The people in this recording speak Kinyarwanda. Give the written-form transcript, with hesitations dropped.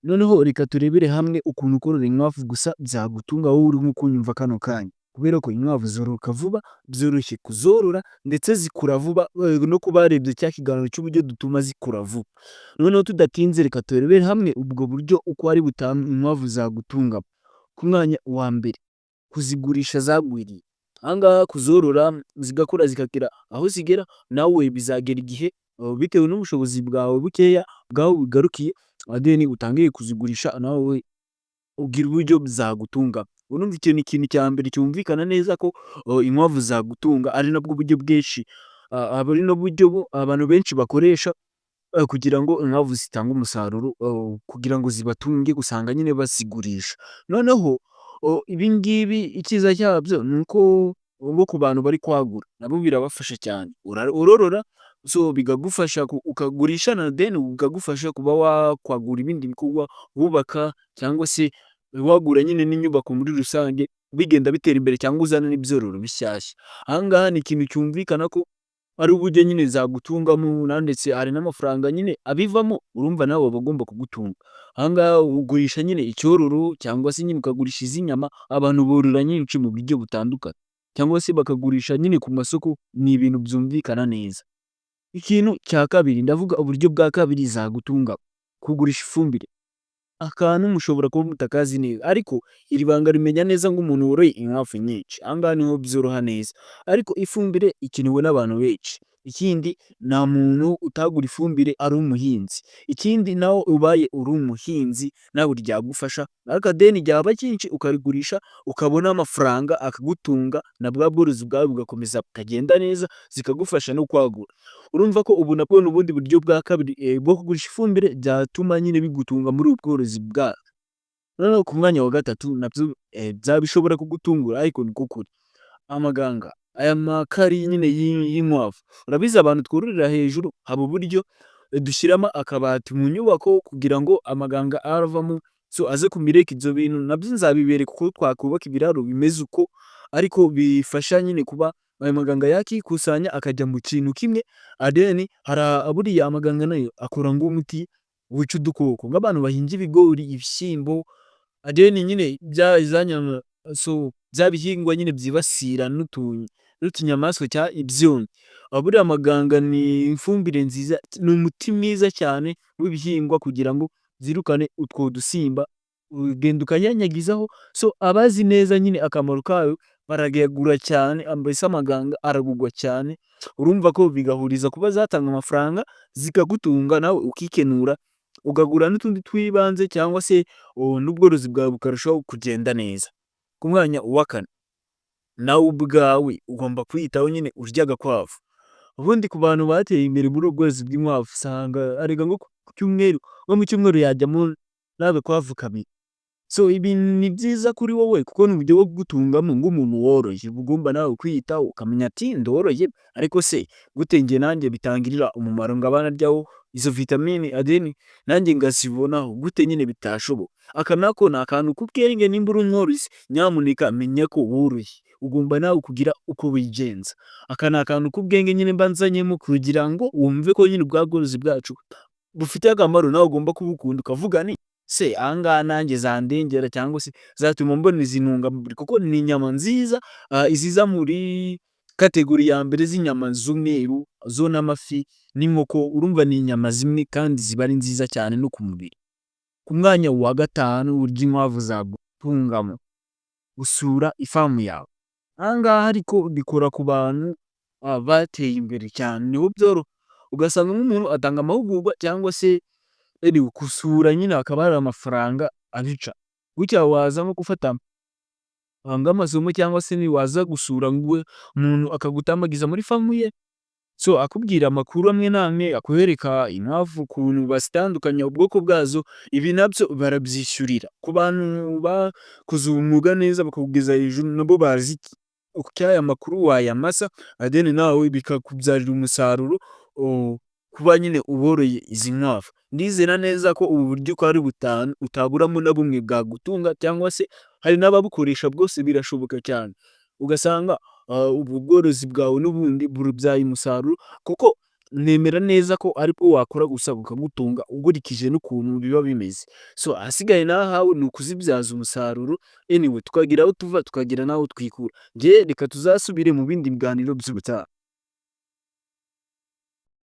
Noneho reka turebere hamwe ukuntu korora inkwavu gusa byagutunga wowe uri kunyumva kano kanya, kubera ko inkwavu zororoka vuba, byoroshye kuzorora ndetse zikura vuba, no kuba warebye cya kiganiro cy'uburyo dutuma zikura vuba. Noneho tudatinze reka turebere hamwe ubwo buryo uko ari butanu inkwavu zagutunga. Ku mwanya wa mbere, kuzigurisha zagwiriye. Aha ngaha kuzorora zigakura zikagera aho zigera, nawe bizagera igihe bitewe n'ubushobozi bwawe bukeya bwaho bugarukiye, adeni utangiye kuzigurisha nawe ugira uburyo zagutunga. Urumva icyo ni ikintu cya mbere cyumvikana neza ko inkwavu zagutunga, ari nabwo buryo bwinshi ari n'uburyo abantu benshi bakoresha kugira ngo inkwavu zitange umusaruro, kugira ngo zibatunge usanga nyine bazigurisha. Noneho ibi ngibi icyiza cyabyo ni uko bo ku bantu bari kwagura nabo birabafasha cyane. Urorora so bikagufasha ukagurisha na deni bikagufasha kuba wakwagura ibindi bikorwa wubaka, cyangwa se wagura nyine n'inyubako muri rusange, bigenda bitera imbere cyangwa uzana n'ibyororo bishyashya. Aha ngaha ni ikintu cyumvikana ko ari uburyo nyine zagutungamo, ndetse hari n'amafaranga nyine abivamo, urumva nawe baba bagomba kugutunga. Aha ngaha ugurisha nyine icyororo cyangwa se nyine ukagurisha iz'inyama, abantu borora nyinshi mu buryo butandukanye, cyangwa se bakagurisha nyine ku masoko, ni ibintu byumvikana neza. Ikintu cya kabiri, ndavuga uburyo bwa kabiri zagutunga, kugurisha ifumbire. Akantu mushobora kuba mutakazi neza, ariko iri banga rimenya neza nk'umuntu woroye inkwavu nyinshi. Aha ngaha niho byoroha neza, ariko ifumbire ikenewe n'abantu benshi. Ikindi, nta muntu utagura ifumbire ari umuhinzi. Ikindi, nawe ubaye uri umuhinzi nawe ryagufasha, ariko deni ryaba cyinshi ukarigurisha ukabona amafaranga akagutunga, na bwa bworozi bwawe bugakomeza bukagenda neza, zikagufasha no kwagura. Urumva ko ubu nabwo ni ubundi buryo bwa kabiri bwo kugurisha ifumbire byatuma nyine bigutunga muri ubu bworozi bwawe. Noneho ku mwanya wa gatatu, nabyo bishobora kugutungura, ariko ni kuri amaganga, aya makari nyine y'inkwavu. Urabizi abantu twororera hejuru, haba uburyo dushyiramo akabati mu nyubako kugira ngo amaganga aravamo so aze kumireka ibyo bintu. Nabyo nzabibereka uko twakubaka ibiraro bimeze uko, ariko bifasha nyine kuba aya maganga yakikusanya akajya mu kintu kimwe. Adeni hari buriya amaganga nayo akora nk'umuti wica udukoko, nk'abantu bahinga ibigori, ibishyimbo, adeni nyine byazanya so bya bihingwa nyine byibasira n'utunyamaswa cya ibyonnyi. Buriya amaganga ni ifumbire nziza, ni umuti mwiza cyane w'ibihingwa kugira ngo zirukane utwo dusimba, ugenda ukanyanyagizaho. So abazi neza nyine akamaro kayo baragagura cyane, mbese amaganga aragugwa cyane. Urumva ko bigahuriza kuba zatanga amafaranga zikagutunga, nawe ukikenura ugagura n'utundi twibanze, cyangwa se n'ubworozi bwawe bukarushaho kugenda neza. Ku mwanya wa kane, nawe ubwawe ugomba kwiyitaho nyine urya agakwavu. Ubundi ku bantu bateye imbere muri ubworozi bw'inkwavu, usanga arega ngo ku cyumweru, nko mu cyumweru yajyamo n'agakwavu kabiri. So ibi ni byiza kuri wowe kuko ni uburyo bwo kugutungamo nk'umuntu woroye. Ugomba nawe kwiyitaho ukamenya ati ndoroye, ariko se gute njye nanjye bitangirira umumaro ngo abana aryaho izo vitamine adeni nanjye ngazibonaho gute? Nyine bitashoboka. Aka nako ni akantu k'ubwenge, nimba uri umworozi nyamuneka menya ko woroye, ugomba nawe kugira uko wigenza. Aka ni akantu k'ubwenge nyine mbanzanyemo kugira ngo wumve ko nyine ubwa bworozi bwacu bufite akamaro, nawe ugomba kubukunda, ukavuga ni se aha ngaha nanjye zandengera, cyangwa se zatuma mbona izi ntungamubiri, kuko ni inyama nziza iziza muri kategori ya mbere z'inyama z'umweru zo n'amafi n'inkoko. Urumva ni inyama zimwe kandi ziba ari nziza cyane no ku mubiri. Ku mwanya wa gatanu, uburyo inkwavu zagutungamo, gusura ifamu yawe. Aha ngaha ariko bikora ku bantu bateye imbere cyane, niho byoroha. Ugasanga nk'umuntu atanga amahugurwa cyangwa se gusura nyine hakaba hari amafaranga abica. Gutya waza nko gufata amasomo, cyangwa se waza gusura umuntu akagutambagiza muri famu ye, so akubwira amakuru amwe n'amwe, akwereka inkwavu ukuntu bazitandukanya ubwoko bwazo. Ibi nabyo barabyishyurira ku bantu bakoze umwuga neza bakawugeza hejuru, nabo bazi aya makuru wayamasa, adeni nawe bikakubyarira umusaruro kuba nyine uboroye izi nkwavu. Ndizera neza ko ubu buryo uko ari butanu utaburamo na bumwe bwagutunga, cyangwa se hari n'ababukoresha, bwose birashoboka cyane. Ugasanga ubu bworozi bwawe n'ubundi burubyaye umusaruro, kuko nemera neza ko ariko wakora gusa bukagutunga ukurikije n'ukuntu biba bimeze. So ahasigaye nahawe ni ukuzibyaza umusaruro, anyway tukagira aho tuva tukagira n'aho twikura. Reka tuzasubire mu bindi biganiro by'ubutaha.